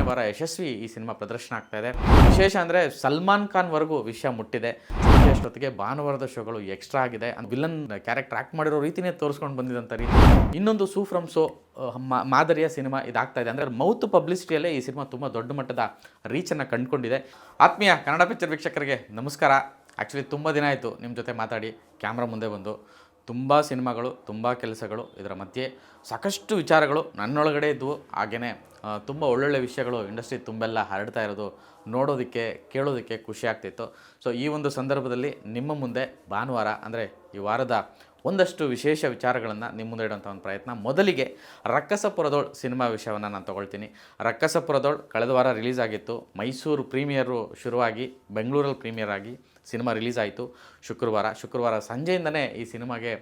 ವಾರ ಯಶಸ್ವಿ ಈ ಸಿನಿಮಾ ಪ್ರದರ್ಶನ ಆಗ್ತಾ ಇದೆ. ವಿಶೇಷ ಅಂದರೆ ಸಲ್ಮಾನ್ ಖಾನ್ ವರೆಗೂ ವಿಷಯ ಮುಟ್ಟಿದೆ. ಅಷ್ಟೊತ್ತಿಗೆ ಭಾನುವಾರದ ಶೋಗಳು ಎಕ್ಸ್ಟ್ರಾ ಆಗಿದೆ. ವಿಲನ್ ಕ್ಯಾರೆಕ್ಟರ್ ಆ್ಯಕ್ಟ್ ಮಾಡಿರೋ ರೀತಿನೇ ತೋರಿಸ್ಕೊಂಡು ಬಂದಿದ್ದಂಥ ರೀತಿ ಇನ್ನೊಂದು ಸೂ ಫ್ರಮ್ ಸೋ ಮಾದರಿಯ ಸಿನಿಮಾ ಇದಾಗ್ತಾ ಇದೆ. ಅಂದರೆ ಮೌತ್ ಪಬ್ಲಿಸಿಟಿಯಲ್ಲೇ ಈ ಸಿನಿಮಾ ತುಂಬ ದೊಡ್ಡ ಮಟ್ಟದ ರೀಚನ್ನು ಕಂಡುಕೊಂಡಿದೆ. ಆತ್ಮೀಯ ಕನ್ನಡ ಪಿಕ್ಚರ್ ವೀಕ್ಷಕರಿಗೆ ನಮಸ್ಕಾರ. ಆ್ಯಕ್ಚುಲಿ ತುಂಬ ದಿನ ಆಯಿತು ನಿಮ್ಮ ಜೊತೆ ಮಾತಾಡಿ, ಕ್ಯಾಮ್ರಾ ಮುಂದೆ ಬಂದು. ತುಂಬ ಸಿನಿಮಾಗಳು, ತುಂಬ ಕೆಲಸಗಳು, ಇದರ ಮಧ್ಯೆ ಸಾಕಷ್ಟು ವಿಚಾರಗಳು ನನ್ನೊಳಗಡೆ ಇದ್ದವು. ಹಾಗೆಯೇ ತುಂಬ ಒಳ್ಳೊಳ್ಳೆ ವಿಷಯಗಳು ಇಂಡಸ್ಟ್ರಿ ತುಂಬೆಲ್ಲ ಹರಡ್ತಾ ಇರೋದು ನೋಡೋದಕ್ಕೆ, ಕೇಳೋದಕ್ಕೆ ಖುಷಿ ಆಗ್ತಿತ್ತು. ಸೊ ಈ ಒಂದು ಸಂದರ್ಭದಲ್ಲಿ ನಿಮ್ಮ ಮುಂದೆ ಭಾನುವಾರ ಅಂದರೆ ಈ ವಾರದ ಒಂದಷ್ಟು ವಿಶೇಷ ವಿಚಾರಗಳನ್ನು ನಿಮ್ಮ ಮುಂದೆ ಇಡುವಂಥ ಒಂದು ಪ್ರಯತ್ನ. ಮೊದಲಿಗೆ ರಕ್ಕಸಪುರದೋಳ್ ಸಿನಿಮಾ ವಿಷಯವನ್ನು ನಾನು ತೊಗೊಳ್ತೀನಿ. ರಕ್ಕಸಪುರದೋಳ್ ಕಳೆದ ವಾರ ರಿಲೀಸ್ ಆಗಿತ್ತು. ಮೈಸೂರು ಪ್ರೀಮಿಯರು ಶುರುವಾಗಿ ಬೆಂಗಳೂರಲ್ಲಿ ಪ್ರೀಮಿಯರ್ ಆಗಿ ಸಿನಿಮಾ ರಿಲೀಸ್ ಆಯಿತು ಶುಕ್ರವಾರ ಸಂಜೆಯಿಂದನೇ ಈ ಸಿನಿಮಾಗೆ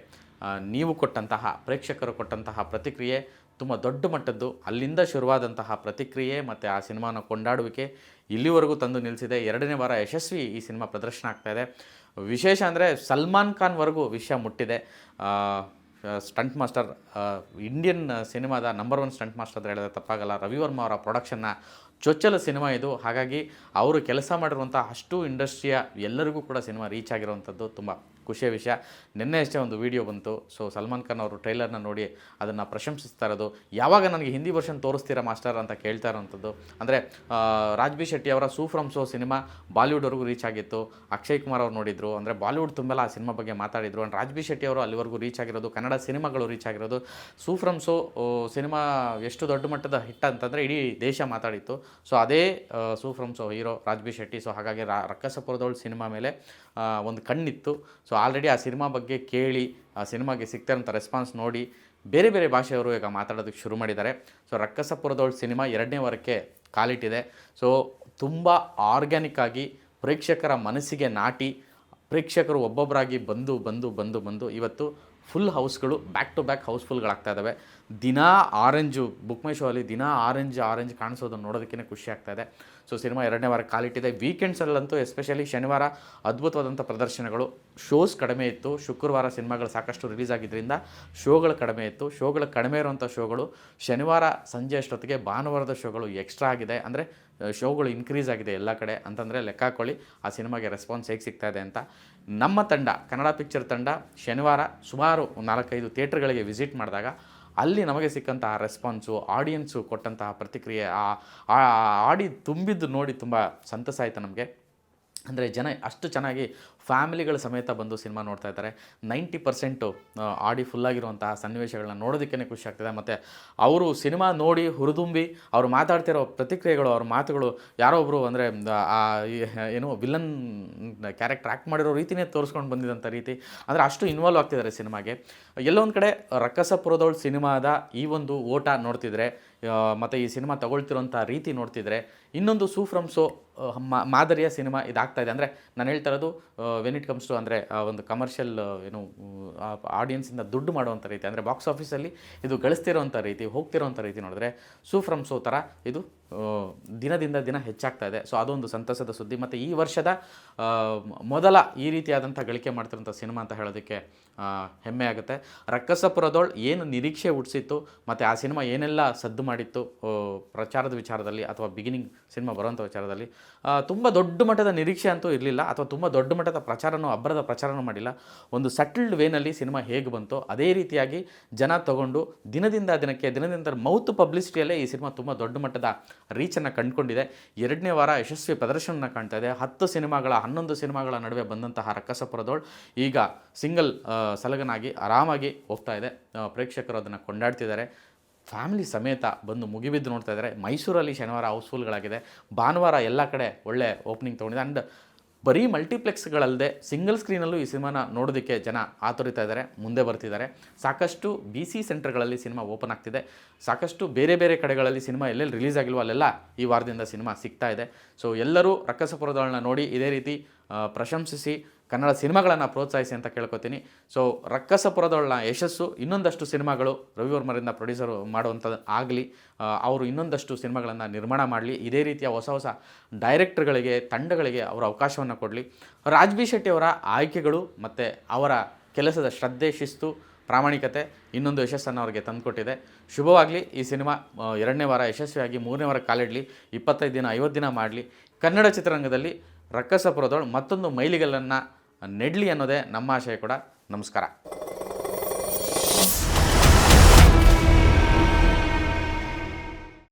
ನೀವು ಕೊಟ್ಟಂತಹ, ಪ್ರೇಕ್ಷಕರು ಕೊಟ್ಟಂತಹ ಪ್ರತಿಕ್ರಿಯೆ ತುಂಬ ದೊಡ್ಡ ಮಟ್ಟದ್ದು. ಅಲ್ಲಿಂದ ಶುರುವಾದಂತಹ ಪ್ರತಿಕ್ರಿಯೆ ಮತ್ತು ಆ ಸಿನಿಮಾನ ಕೊಂಡಾಡುವಿಕೆ ಇಲ್ಲಿವರೆಗೂ ತಂದು ನಿಲ್ಲಿಸಿದೆ. 2ನೇ ವಾರ ಯಶಸ್ವಿ ಈ ಸಿನಿಮಾ ಪ್ರದರ್ಶನ ಆಗ್ತಾಯಿದೆ. ವಿಶೇಷ ಅಂದರೆ ಸಲ್ಮಾನ್ ಖಾನ್ ವರೆಗೂ ವಿಷಯ ಮುಟ್ಟಿದೆ. ಸ್ಟಂಟ್ ಮಾಸ್ಟರ್, ಇಂಡಿಯನ್ ಸಿನಿಮಾದ ನಂಬರ್ 1 ಸ್ಟಂಟ್ ಮಾಸ್ಟರ್ ಅಂತ ಹೇಳಿದ್ರೆ ತಪ್ಪಾಗಲ್ಲ. ರವಿವರ್ಮ ಅವರ ಪ್ರೊಡಕ್ಷನ್ನ ಚೊಚ್ಚಲ ಸಿನಿಮಾ ಇದು. ಹಾಗಾಗಿ ಅವರು ಕೆಲಸ ಮಾಡಿರುವಂಥ ಅಷ್ಟು ಇಂಡಸ್ಟ್ರಿಯ ಎಲ್ಲರಿಗೂ ಕೂಡ ಸಿನಿಮಾ ರೀಚ್ ಆಗಿರುವಂಥದ್ದು ತುಂಬ ಖುಷಿಯ ವಿಷಯ. ನಿನ್ನೆ ಅಷ್ಟೇ ಒಂದು ವಿಡಿಯೋ ಬಂತು. ಸೊ ಸಲ್ಮಾನ್ ಖಾನ್ ಅವರು ಟ್ರೈಲರ್ನ ನೋಡಿ ಅದನ್ನು ಪ್ರಶಂಸಿಸ್ತಾ ಇರೋದು, ಯಾವಾಗ ನನಗೆ ಹಿಂದಿ ವರ್ಷನ್ ತೋರಿಸ್ತೀರಾ ಮಾಸ್ಟರ್ ಅಂತ ಕೇಳ್ತಾ ಇರೋವಂಥದ್ದು. ಅಂದರೆ ರಾಜ್ ಬಿ ಶೆಟ್ಟಿ ಅವರ ಸೂ ಫ್ರಮ್ ಸೋ ಸಿನಿಮಾ ಬಾಲಿವುಡ್ವರೆಗೂ ರೀಚ್ ಆಗಿತ್ತು. ಅಕ್ಷಯ್ ಕುಮಾರ್ ಅವರು ನೋಡಿದರು. ಅಂದರೆ ಬಾಲಿವುಡ್ ತುಂಬೆಲ್ಲ ಆ ಸಿನಿಮಾ ಬಗ್ಗೆ ಮಾತಾಡಿದರು. ಆ್ಯಂಡ್ ರಾಜ್ ಬಿ ಶೆಟ್ಟಿ ಅವರು ಅಲ್ಲಿವರೆಗೂ ರೀಚ್ ಆಗಿರೋದು, ಕನ್ನಡ ಸಿನಿಮಾಗಳು ರೀಚ್ ಆಗಿರೋದು. ಸೂ ಫ್ರಮ್ ಸೋ ಸಿನಿಮಾ ಎಷ್ಟು ದೊಡ್ಡ ಮಟ್ಟದ ಹಿಟ್ ಅಂತಂದರೆ ಇಡೀ ದೇಶ ಮಾತಾಡಿತ್ತು. ಸೊ ಅದೇ Su from So hero Raj B Shetty. So ಹಾಗಾಗಿ ರಕ್ಕಸಪುರದೋಳ್ ಸಿನಿಮಾ ಮೇಲೆ ಒಂದು ಕಣ್ಣಿತ್ತು. ಸೊ ಆಲ್ರೆಡಿ ಆ ಸಿನಿಮಾ ಬಗ್ಗೆ ಕೇಳಿ, ಆ ಸಿನಿಮಾಗೆ ಸಿಗ್ತಾರಂಥ ರೆಸ್ಪಾನ್ಸ್ ನೋಡಿ ಬೇರೆ ಬೇರೆ ಭಾಷೆಯವರು ಈಗ ಮಾತಾಡೋದಕ್ಕೆ ಶುರು ಮಾಡಿದ್ದಾರೆ. ಸೊ ರಕ್ಕಸಪುರದೋಳ್ ಸಿನಿಮಾ 2ನೇ ವಾರಕ್ಕೆ ಕಾಲಿಟ್ಟಿದೆ. ಸೊ ತುಂಬ ಆರ್ಗ್ಯಾನಿಕ್ ಆಗಿ ಪ್ರೇಕ್ಷಕರ ಮನಸ್ಸಿಗೆ ನಾಟಿ, ಪ್ರೇಕ್ಷಕರು ಒಬ್ಬೊಬ್ಬರಾಗಿ ಬಂದು ಇವತ್ತು ಫುಲ್ ಹೌಸ್ಗಳು ಬ್ಯಾಕ್ ಟು ಬ್ಯಾಕ್ ಹೌಸ್ಫುಲ್ಗಳಾಗ್ತಾ ಇದ್ದಾವೆ. ದಿನಾ ಆರೆಂಜು ಬುಕ್ ಮೈ ಶೋ ಅಲ್ಲಿ ದಿನಾ ಆರೆಂಜ್ ಕಾಣಿಸೋದನ್ನು ನೋಡೋದಕ್ಕೇ ಖುಷಿ ಆಗ್ತಾಯಿದೆ. ಸೊ ಸಿನಿಮಾ 2ನೇ ವಾರ ಕಾಲಿಟ್ಟಿದೆ. ವೀಕೆಂಡ್ಸಲ್ಲಂತೂ ಎಸ್ಪೆಷಲಿ ಶನಿವಾರ ಅದ್ಭುತವಾದಂಥ ಪ್ರದರ್ಶನಗಳು. ಶೋಸ್ ಕಡಿಮೆ ಇತ್ತು. ಶುಕ್ರವಾರ ಸಿನಿಮಾಗಳು ಸಾಕಷ್ಟು ರಿಲೀಸ್ ಆಗಿದ್ದರಿಂದ ಶೋಗಳು ಕಡಿಮೆ ಇತ್ತು. ಶೋಗಳು ಕಡಿಮೆ ಇರುವಂಥ ಶೋಗಳು ಶನಿವಾರ ಸಂಜೆ ಅಷ್ಟೊತ್ತಿಗೆ ಭಾನುವಾರದ ಶೋಗಳು ಎಕ್ಸ್ಟ್ರಾ ಆಗಿದೆ. ಅಂದರೆ ಶೋಗಳು ಇನ್ಕ್ರೀಸ್ ಆಗಿದೆ ಎಲ್ಲ ಕಡೆ ಅಂತಂದರೆ ಲೆಕ್ಕ ಹಾಕ್ಕೊಳ್ಳಿ ಆ ಸಿನಿಮಾಗೆ ರೆಸ್ಪಾನ್ಸ್ ಹೇಗೆ ಸಿಗ್ತಾ ಇದೆ ಅಂತ. ನಮ್ಮ ತಂಡ, ಕನ್ನಡ ಪಿಕ್ಚರ್ ತಂಡ, ಶನಿವಾರ ಸುಮಾರು 4-5 ಥಿಯೇಟ್ರ್ಗಳಿಗೆ ವಿಸಿಟ್ ಮಾಡಿದಾಗ ಅಲ್ಲಿ ನಮಗೆ ಸಿಕ್ಕಂತಹ ರೆಸ್ಪಾನ್ಸು, ಆಡಿಯನ್ಸು ಕೊಟ್ಟಂತಹ ಪ್ರತಿಕ್ರಿಯೆ, ಆಡಿ ತುಂಬಿದ್ದು ನೋಡಿ ತುಂಬ ಸಂತಸ ಆಯಿತು ನಮಗೆ. ಅಂದರೆ ಜನ ಅಷ್ಟು ಚೆನ್ನಾಗಿ ಫ್ಯಾಮಿಲಿಗಳ ಸಮೇತ ಬಂದು ಸಿನಿಮಾ ನೋಡ್ತಾ ಇದ್ದಾರೆ. 90% ಆಡಿ ಫುಲ್ಲಾಗಿರುವಂತಹ ಸನ್ನಿವೇಶಗಳನ್ನ ನೋಡೋದಕ್ಕೇ ಖುಷಿ ಆಗ್ತದೆ. ಮತ್ತು ಅವರು ಸಿನಿಮಾ ನೋಡಿ ಹುರಿದುಂಬಿ ಅವರು ಮಾತಾಡ್ತಿರೋ ಪ್ರತಿಕ್ರಿಯೆಗಳು, ಅವ್ರ ಮಾತುಗಳು, ಯಾರೋ ಒಬ್ಬರು ಅಂದರೆ ಏನು ವಿಲನ್ ಕ್ಯಾರೆಕ್ಟರ್ ಆ್ಯಕ್ಟ್ ಮಾಡಿರೋ ರೀತಿನೇ ತೋರಿಸ್ಕೊಂಡು ಬಂದಿದ್ದಂಥ ರೀತಿ, ಅಂದರೆ ಅಷ್ಟು ಇನ್ವಾಲ್ವ್ ಆಗ್ತಿದ್ದಾರೆ ಸಿನಿಮಾಗೆ. ಎಲ್ಲೊಂದು ಕಡೆ ರಕ್ಕಸಪುರದೋಳ್ ಸಿನಿಮಾದ ಈ ಒಂದು ಓಟ ನೋಡ್ತಿದ್ರೆ ಮತ್ತು ಈ ಸಿನಿಮಾ ತಗೊಳ್ತಿರೋಂಥ ರೀತಿ ನೋಡ್ತಿದ್ರೆ, ಇನ್ನೊಂದು ಸೂ ಫ್ರಮ್ ಸೋ ಮಾದರಿಯ ಸಿನಿಮಾ ಇದಾಗ್ತಾಯಿದೆ. ಅಂದರೆ ನಾನು ಹೇಳ್ತಾ ಇರೋದು ವೆನ್ ಇಟ್ ಕಮ್ಸ್ ಟು ಅಂದರೆ ಒಂದು ಕಮರ್ಷಿಯಲ್ ಏನು ಆಡಿಯನ್ಸಿಂದ ದುಡ್ಡು ಮಾಡುವಂಥ ರೀತಿ, ಅಂದರೆ ಬಾಕ್ಸ್ ಆಫೀಸಲ್ಲಿ ಇದು ಗಳಿಸ್ತಿರೋಂಥ ರೀತಿ, ಹೋಗ್ತಿರೋಂಥ ರೀತಿ ನೋಡಿದ್ರೆ ಸೂ ಫ್ರಮ್ ಸೋ ಥರ ಇದು ದಿನದಿಂದ ದಿನ ಹೆಚ್ಚಾಗ್ತಾ ಇದೆ. ಸೊ ಅದೊಂದು ಸಂತಸದ ಸುದ್ದಿ. ಮತ್ತು ಈ ವರ್ಷದ ಮೊದಲ ಈ ರೀತಿಯಾದಂಥ ಗಳಿಕೆ ಮಾಡ್ತಿರೋಂಥ ಸಿನಿಮಾ ಅಂತ ಹೇಳೋದಕ್ಕೆ ಹೆಮ್ಮೆ ಆಗುತ್ತೆ. ರಕ್ಕಸಪುರದೋಳ್ ಏನು ನಿರೀಕ್ಷೆ ಹುಟ್ಟಿಸಿತ್ತು ಮತ್ತು ಆ ಸಿನಿಮಾ ಏನೆಲ್ಲ ಸದ್ದು ಮಾಡಿತ್ತು ಪ್ರಚಾರದ ವಿಚಾರದಲ್ಲಿ ಅಥವಾ ಬಿಗಿನಿಂಗ್ ಸಿನಿಮಾ ಬರುವಂಥ ವಿಚಾರದಲ್ಲಿ, ತುಂಬ ದೊಡ್ಡ ಮಟ್ಟದ ನಿರೀಕ್ಷೆ ಅಂತೂ ಇರಲಿಲ್ಲ, ಅಥವಾ ತುಂಬ ದೊಡ್ಡ ಮಟ್ಟದ ಪ್ರಚಾರನೂ ಅಬ್ಬರದ ಪ್ರಚಾರನೂ ಮಾಡಿಲ್ಲ. ಒಂದು ಸೆಟಲ್ಡ್ ವೇನಲ್ಲಿ ಸಿನಿಮಾ ಹೇಗೆ ಬಂತೋ ಅದೇ ರೀತಿಯಾಗಿ ಜನ ತಗೊಂಡು ದಿನದಿಂದ ಮೌತ್ ಪಬ್ಲಿಸಿಟಿಯಲ್ಲೇ ಈ ಸಿನಿಮಾ ತುಂಬ ದೊಡ್ಡ ಮಟ್ಟದ ರೀಚನ್ನು ಕಂಡುಕೊಂಡಿದೆ. 2ನೇ ವಾರ ಯಶಸ್ವಿ ಪ್ರದರ್ಶನ ಕಾಣ್ತಾ ಇದೆ. 11 ಸಿನಿಮಾಗಳ ನಡುವೆ ಬಂದಂತಹ ರಕ್ಕಸಪುರದೋಳ್ ಈಗ ಸಿಂಗಲ್ ಸಲಗನಾಗಿ ಆರಾಮಾಗಿ ಹೋಗ್ತಾ ಇದೆ. ಪ್ರೇಕ್ಷಕರು ಅದನ್ನು ಕೊಂಡಾಡ್ತಿದ್ದಾರೆ. ಫ್ಯಾಮಿಲಿ ಸಮೇತ ಬಂದು ಮುಗಿಬಿದ್ದು ನೋಡ್ತಾ ಇದ್ದಾರೆ. ಮೈಸೂರಲ್ಲಿ ಶನಿವಾರ ಹೌಸ್ಫುಲ್ಗಳಾಗಿದೆ. ಭಾನುವಾರ ಎಲ್ಲ ಕಡೆ ಒಳ್ಳೆ ಓಪನಿಂಗ್ ತೊಗೊಂಡಿದೆ. ಆ್ಯಂಡ್ ಬರೀ ಮಲ್ಟಿಪ್ಲೆಕ್ಸ್ಗಳಲ್ಲದೆ ಸಿಂಗಲ್ ಸ್ಕ್ರೀನಲ್ಲೂ ಈ ಸಿನಿಮಾನ ನೋಡೋದಕ್ಕೆ ಜನ ಆತುರಿತಾ ಇದ್ದಾರೆ, ಮುಂದೆ ಬರ್ತಿದ್ದಾರೆ. ಸಾಕಷ್ಟು BC ಸೆಂಟರ್ಗಳಲ್ಲಿ ಸಿನಿಮಾ ಓಪನ್ ಆಗ್ತಿದೆ. ಸಾಕಷ್ಟು ಬೇರೆ ಬೇರೆ ಕಡೆಗಳಲ್ಲಿ ಸಿನಿಮಾ ಎಲ್ಲೆಲ್ಲಿ ರಿಲೀಸ್ ಆಗಿಲ್ವೋ ಅಲ್ಲೆಲ್ಲ ಈ ವಾರದಿಂದ ಸಿನಿಮಾ ಸಿಗ್ತಾ ಇದೆ. ಸೊ ಎಲ್ಲರೂ ರಕ್ಕಸಪುರದೋಳನ್ನ ನೋಡಿ ಇದೇ ರೀತಿ ಪ್ರಶಂಸಿಸಿ ಕನ್ನಡ ಸಿನಿಮಾಗಳನ್ನು ಪ್ರೋತ್ಸಾಹಿಸಿ ಅಂತ ಕೇಳ್ಕೊತೀನಿ. ಸೊ ರಕ್ಕಸಪುರದೋಳನ್ನ ಯಶಸ್ಸು ಇನ್ನೊಂದಷ್ಟು ಸಿನಿಮಾಗಳು ರವಿವರ್ಮರಿಂದ ಪ್ರೊಡ್ಯೂಸರು ಮಾಡುವಂಥದ್ದು ಆಗಲಿ, ಅವರು ಇನ್ನೊಂದಷ್ಟು ಸಿನಿಮಾಗಳನ್ನು ನಿರ್ಮಾಣ ಮಾಡಲಿ, ಇದೇ ರೀತಿಯ ಹೊಸ ಡೈರೆಕ್ಟರ್ಗಳಿಗೆ, ತಂಡಗಳಿಗೆ ಅವರು ಅವಕಾಶವನ್ನು ಕೊಡಲಿ. ರಾಜ್ ಬಿ ಶೆಟ್ಟಿ ಅವರ ಆಯ್ಕೆಗಳು ಮತ್ತು ಅವರ ಕೆಲಸದ ಶ್ರದ್ಧೆ, ಶಿಸ್ತು ಪ್ರಾಮಾಣಿಕತೆ ಇನ್ನೊಂದು ಯಶಸ್ಸನ್ನು ಅವರಿಗೆ ತಂದುಕೊಟ್ಟಿದೆ. ಶುಭವಾಗಲಿ. ಈ ಸಿನಿಮಾ 2ನೇ ವಾರ ಯಶಸ್ವಿಯಾಗಿ 3ನೇ ವಾರ ಕಾಲಿಡಲಿ, 25 ದಿನ 50 ದಿನ ಮಾಡಲಿ, ಕನ್ನಡ ಚಿತ್ರರಂಗದಲ್ಲಿ ರಕ್ಕಸಪುರದೊಳು ಮತ್ತೊಂದು ಮೈಲಿಗಲ್ಲನ್ನು ನೆಡಲಿ ಅನ್ನೋದೇ ನಮ್ಮ ಆಶಯ ಕೂಡ. ನಮಸ್ಕಾರ.